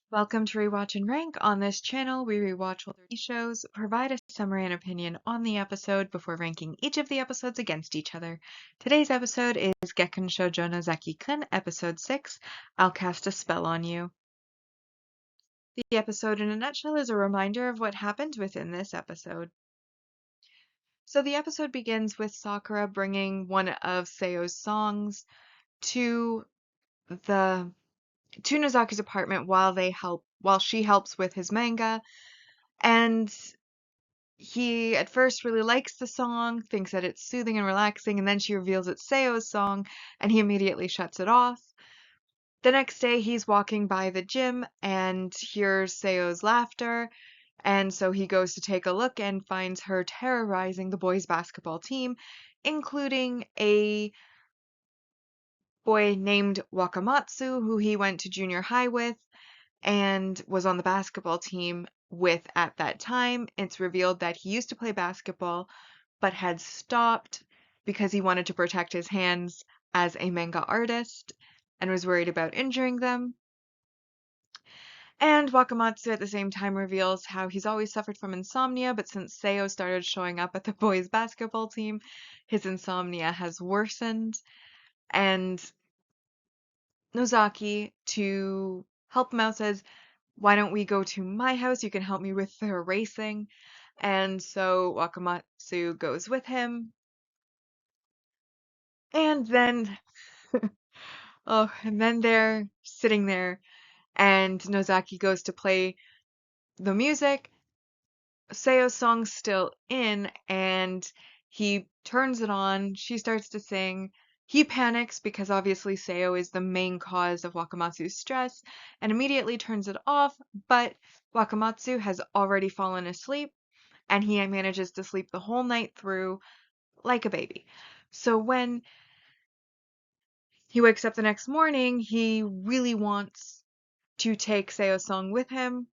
Welcome to Rewatch and Rank. On this channel, we rewatch older TV shows, provide a summary and opinion on the episode before ranking each of the episodes against each other. Today's episode is Gekkan Shoujo Nozaki-Kun, Episode 6, I'll Cast a Spell on You. The episode in a nutshell is a reminder of what happened within this episode. So the episode begins with Sakura bringing one of Seo's songs to the to Nozaki's apartment while she helps with his manga. And he at first really likes the song, thinks that it's soothing and relaxing, and then she reveals it's Seo's song, and he immediately shuts it off. The next day, he's walking by the gym and hears Seo's laughter, and so he goes to take a look and finds her terrorizing the boys' basketball team, including a boy named Wakamatsu, who he went to junior high with and was on the basketball team with at that time. It's revealed that he used to play basketball but had stopped because he wanted to protect his hands as a manga artist and was worried about injuring them. And Wakamatsu at the same time reveals how he's always suffered from insomnia, but since Seo started showing up at the boys' basketball team, his insomnia has worsened. And Nozaki, to help him out, says, "Why don't we go to my house? You can help me with the racing." And so Wakamatsu goes with him. And then, and then they're sitting there, and Nozaki goes to play the music. Seo's song's still in, and he turns it on. She starts to sing. He panics because obviously Seo is the main cause of Wakamatsu's stress and immediately turns it off, but Wakamatsu has already fallen asleep and he manages to sleep the whole night through like a baby. So when he wakes up the next morning, he really wants to take Seo's song with him.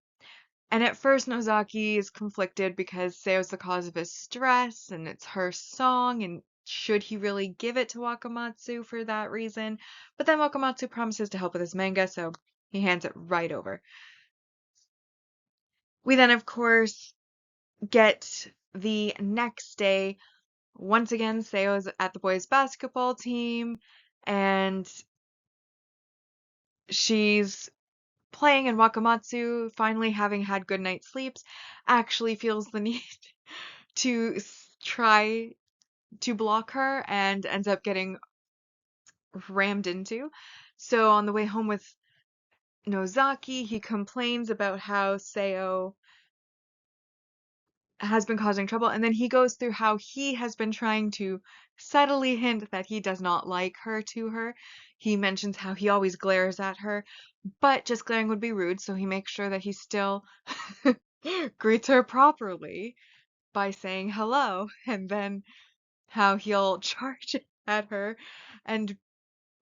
And at first, Nozaki is conflicted because Seo's the cause of his stress and it's her song, and should he really give it to Wakamatsu for that reason? But then Wakamatsu promises to help with his manga, so he hands it right over. We then, of course, get the next day. Once again, Seo's at the boys' basketball team, and she's playing, and Wakamatsu, finally having had good night's sleeps, actually feels the need to try to block her and ends up getting rammed into. So on the way home with Nozaki, he complains about how Seo has been causing trouble, and then he goes through how he has been trying to subtly hint that he does not like her to her. He mentions how he always glares at her, but just glaring would be rude, so he makes sure that he still greets her properly by saying hello, and then how he'll charge at her, and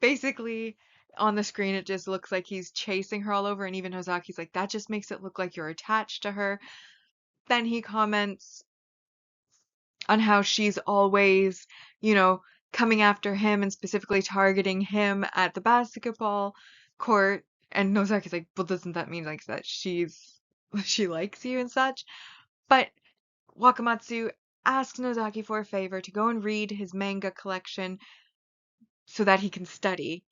basically on the screen it just looks like he's chasing her all over, and even Nozaki's like, that just makes it look like you're attached to her. Then he comments on how she's always, coming after him and specifically targeting him at the basketball court. And Nozaki's like, well, doesn't that mean like that she likes you and such? But Wakamatsu asks Nozaki for a favor to go and read his manga collection so that he can study.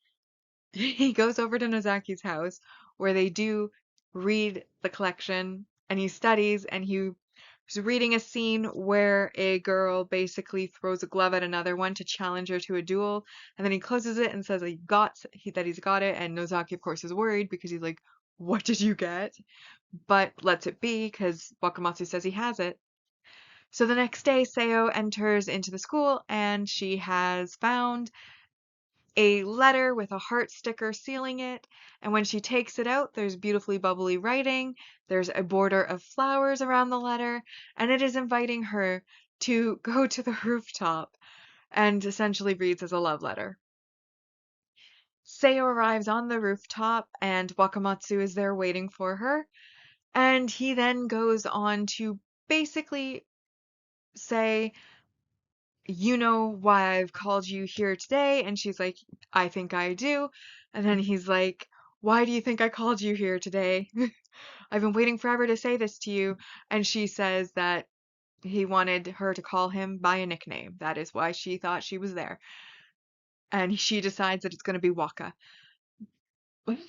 He goes over to Nozaki's house where they do read the collection and he studies, and he was reading a scene where a girl basically throws a glove at another one to challenge her to a duel, and then he closes it and says that he's got it, and Nozaki of course is worried because he's like, what did you get? But lets it be because Wakamatsu says he has it. So the next day, Seo enters into the school and she has found a letter with a heart sticker sealing it, and when she takes it out, there's beautifully bubbly writing, there's a border of flowers around the letter, and it is inviting her to go to the rooftop, and essentially reads as a love letter. Seo arrives on the rooftop, and Wakamatsu is there waiting for her, and he then goes on to basically say, you know why I've called you here today? And she's like, I think I do. And then he's like, why do you think I called you here today? I've been waiting forever to say this to you. And she says that he wanted her to call him by a nickname. That is why she thought she was there. And she decides that it's going to be Waka.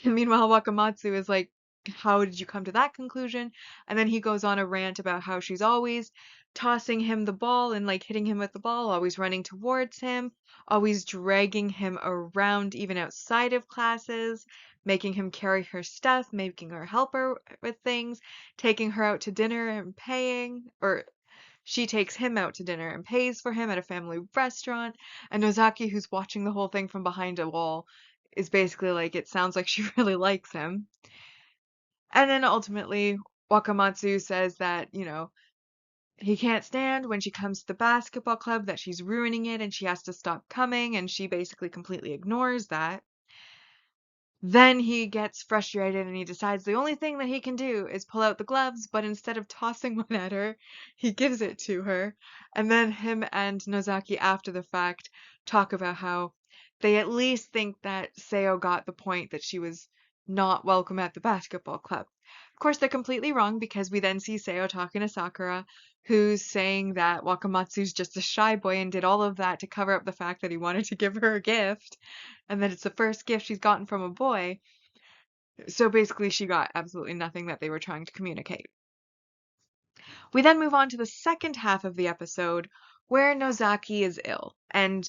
Meanwhile, Wakamatsu is like, how did you come to that conclusion? And then he goes on a rant about how she's always tossing him the ball and like hitting him with the ball, always running towards him, always dragging him around even outside of classes, making him carry her stuff, making her help her with things, taking her out to dinner and paying, or she takes him out to dinner and pays for him at a family restaurant. And Nozaki, who's watching the whole thing from behind a wall, is basically like, it sounds like she really likes him. And then ultimately, Wakamatsu says that, he can't stand when she comes to the basketball club, that she's ruining it and she has to stop coming, and she basically completely ignores that. Then he gets frustrated and he decides the only thing that he can do is pull out the gloves, but instead of tossing one at her, he gives it to her. And then him and Nozaki, after the fact, talk about how they at least think that Seo got the point that she was not welcome at the basketball club. Of course, they're completely wrong because we then see Seo talking to Sakura, who's saying that Wakamatsu's just a shy boy and did all of that to cover up the fact that he wanted to give her a gift and that it's the first gift she's gotten from a boy. So basically, she got absolutely nothing that they were trying to communicate. We then move on to the second half of the episode where Nozaki is ill. And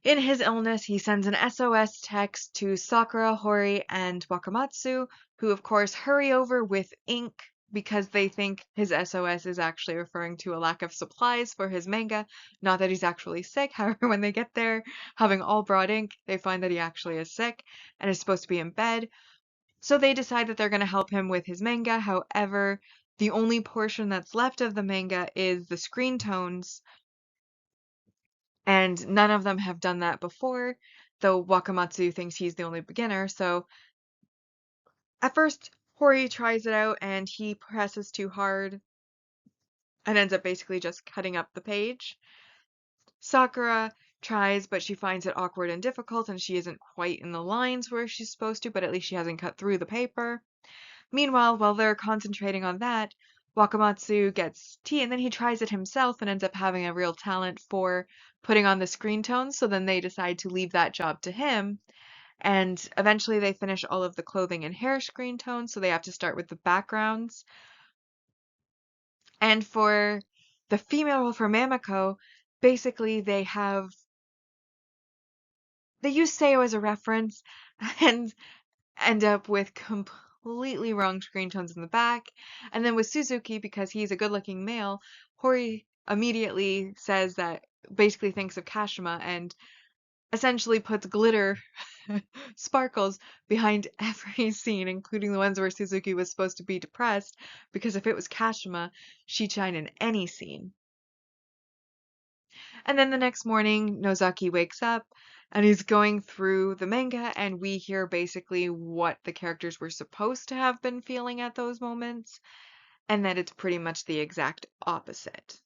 in his illness, he sends an SOS text to Sakura, Hori, and Wakamatsu, who of course hurry over with ink because they think his SOS is actually referring to a lack of supplies for his manga, not that he's actually sick. However, when they get there, having all brought ink, they find that he actually is sick and is supposed to be in bed. So they decide that they're going to help him with his manga. However, the only portion that's left of the manga is the screen tones, and none of them have done that before, though Wakamatsu thinks he's the only beginner. So at first, Hori tries it out and he presses too hard and ends up basically just cutting up the page. Sakura tries, but she finds it awkward and difficult, and she isn't quite in the lines where she's supposed to, but at least she hasn't cut through the paper. Meanwhile, while they're concentrating on that, Wakamatsu gets tea and then he tries it himself and ends up having a real talent for putting on the screen tones. So then they decide to leave that job to him. And eventually they finish all of the clothing and hair screen tones. So they have to start with the backgrounds. And for the female role for Mamako, basically they use Seo as a reference and end up with completely wrong screen tones in the back. And then with Suzuki, because he's a good-looking male, Hori immediately says that, basically thinks of Kashima and essentially puts glitter sparkles behind every scene, including the ones where Suzuki was supposed to be depressed, because if it was Kashima, she'd shine in any scene. And then the next morning, Nozaki wakes up and he's going through the manga, and we hear basically what the characters were supposed to have been feeling at those moments, and that it's pretty much the exact opposite.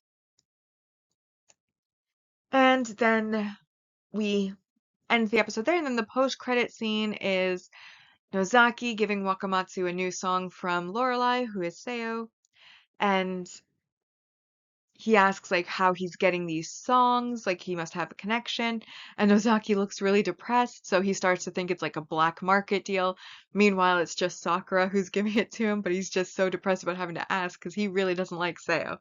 And then we end the episode there, and then the post-credit scene is Nozaki giving Wakamatsu a new song from Lorelei, who is Seo, and he asks like how he's getting these songs, like he must have a connection, and Nozaki looks really depressed, so he starts to think it's like a black market deal. Meanwhile, it's just Sakura who's giving it to him, but he's just so depressed about having to ask because he really doesn't like Seo.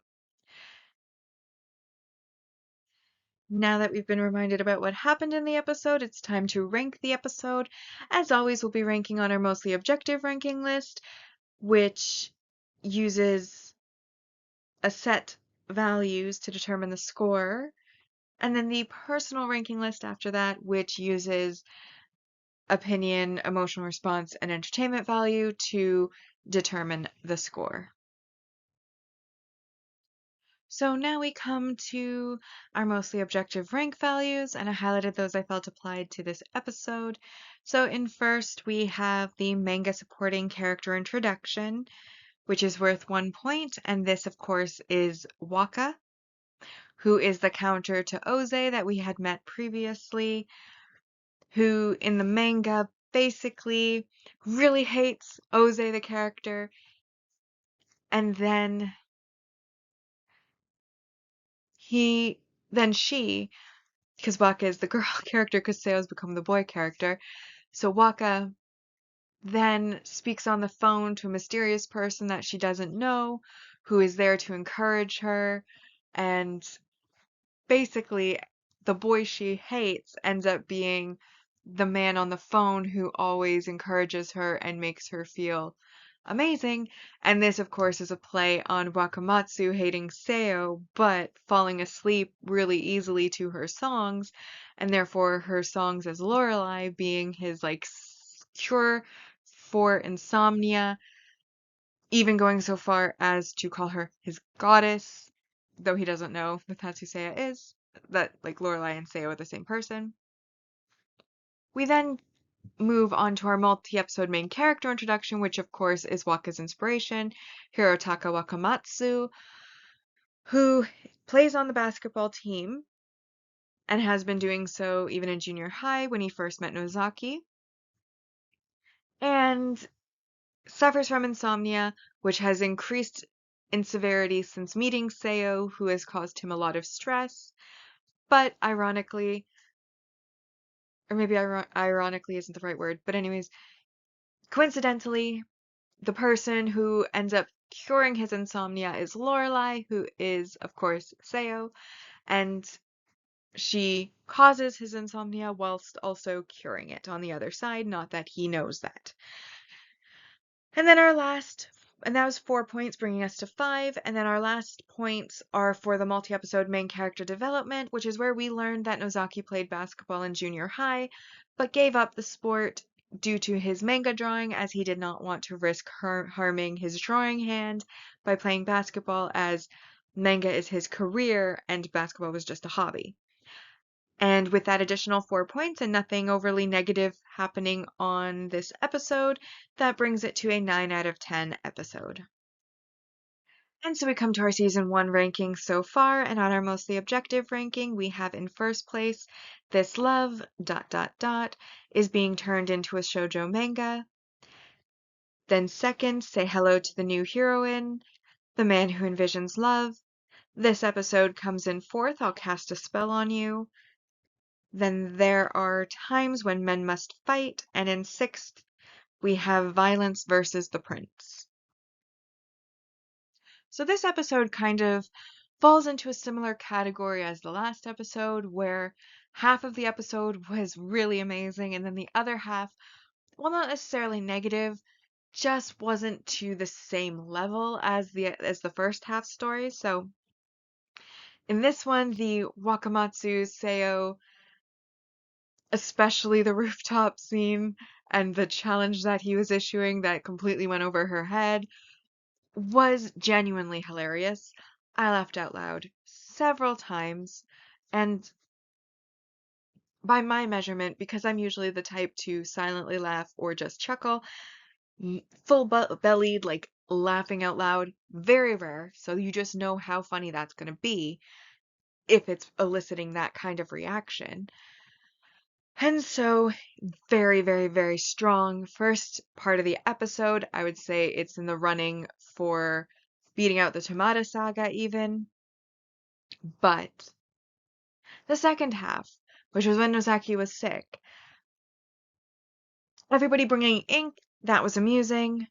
Now that we've been reminded about what happened in the episode, it's time to rank the episode. As always, we'll be ranking on our mostly objective ranking list, which uses a set values to determine the score. And then the personal ranking list after that, which uses opinion, emotional response, and entertainment value to determine the score. So now we come to our mostly objective rank values, and I highlighted those I felt applied to this episode. So in first, we have the manga supporting character introduction, which is worth 1 point, and this, of course, is Waka, who is the counter to Oze that we had met previously, who in the manga basically really hates Oze, the character, and he, then she, because Waka is the girl character, because Seo's become the boy character, so Waka then speaks on the phone to a mysterious person that she doesn't know, who is there to encourage her, and basically the boy she hates ends up being the man on the phone who always encourages her and makes her feel amazing. And this, of course, is a play on Wakamatsu hating Seo, but falling asleep really easily to her songs, and therefore her songs as Lorelei being his like cure for insomnia, even going so far as to call her his goddess, though he doesn't know that that's who Seiya is, that like Lorelai and Seiya are the same person. We then move on to our multi-episode main character introduction, which of course is Waka's inspiration, Hirotaka Wakamatsu, who plays on the basketball team and has been doing so even in junior high when he first met Nozaki, and suffers from insomnia, which has increased in severity since meeting Seo, who has caused him a lot of stress. But ironically, or maybe ironically isn't the right word, but anyways, coincidentally, the person who ends up curing his insomnia is Lorelai, who is, of course, Seo, and she causes his insomnia whilst also curing it on the other side, not that he knows that. And then and that was 4 points, bringing us to 5. And then our last points are for the multi-episode main character development, which is where we learned that Nozaki played basketball in junior high, but gave up the sport due to his manga drawing, as he did not want to risk harming his drawing hand by playing basketball, as manga is his career and basketball was just a hobby. And with that additional 4 points and nothing overly negative happening on this episode, that brings it to a 9 out of 10 episode. And so we come to our season 1 ranking so far, and on our mostly objective ranking, we have in first place, This Love, ... is being turned into a shoujo manga. Then second, Say Hello to the New Heroine, The Man Who Envisions Love. This episode comes in fourth, I'll Cast a Spell on You. Then There Are Times When Men Must Fight, and in sixth, we have Violence versus the Prince. So this episode kind of falls into a similar category as the last episode, where half of the episode was really amazing, and then the other half, well, not necessarily negative, just wasn't to the same level as the first half story. So in this one, the Wakamatsu Seo, especially the rooftop scene and the challenge that he was issuing that completely went over her head, was genuinely hilarious. I laughed out loud several times, and by my measurement, because I'm usually the type to silently laugh or just chuckle, full bellied, like laughing out loud, very rare, so you just know how funny that's going to be if it's eliciting that kind of reaction. And so, very, very, very strong first part of the episode. I would say it's in the running for beating out the Tomata Saga even. But the second half, which was when Nozaki was sick, everybody bringing ink, that was amusing.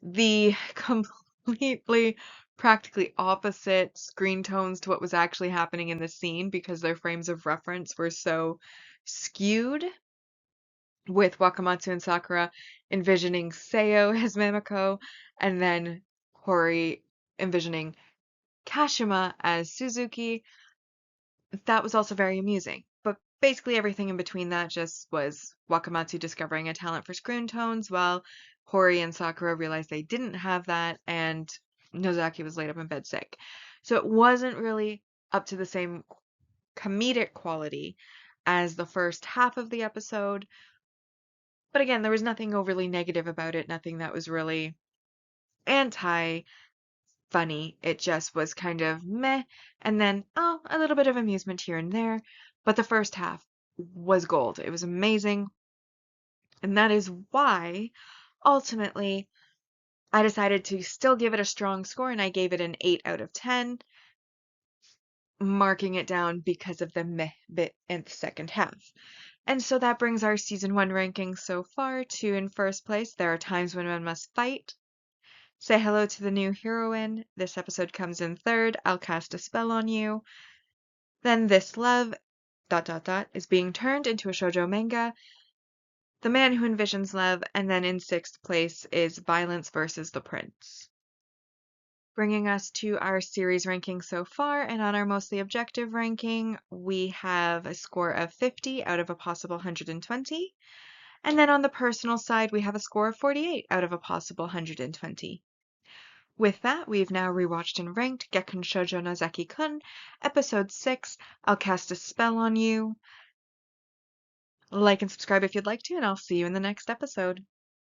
The completely practically opposite screen tones to what was actually happening in the scene because their frames of reference were so skewed, with Wakamatsu and Sakura envisioning Seo as Mamiko, and then Hori envisioning Kashima as Suzuki. That was also very amusing. But basically everything in between that just was Wakamatsu discovering a talent for screen tones, while Hori and Sakura realized they didn't have that, and Nozaki was laid up in bed sick. So it wasn't really up to the same comedic quality as the first half of the episode. But again, there was nothing overly negative about it, nothing that was really anti funny. It just was kind of meh, and then, oh, a little bit of amusement here and there. But the first half was gold. It was amazing. And that is why, ultimately, I decided to still give it a strong score, and I gave it an 8 out of 10, marking it down because of the meh bit in the second half. And so that brings our season 1 rankings so far to: in first place, There Are Times When One Must Fight. Say Hello to the New Heroine. This episode comes in third. I'll Cast a Spell on You. Then This Love ... is being turned into a shoujo manga. The Man Who Envisions Love. And then in sixth place is Violence versus the Prince. Bringing us to our series ranking so far, and on our mostly objective ranking, we have a score of 50 out of a possible 120. And then on the personal side, we have a score of 48 out of a possible 120. With that, we've now rewatched and ranked Gekkan Shoujo Nozaki-Kun, Episode 6, I'll Cast a Spell on You. Like and subscribe if you'd like to, and I'll see you in the next episode.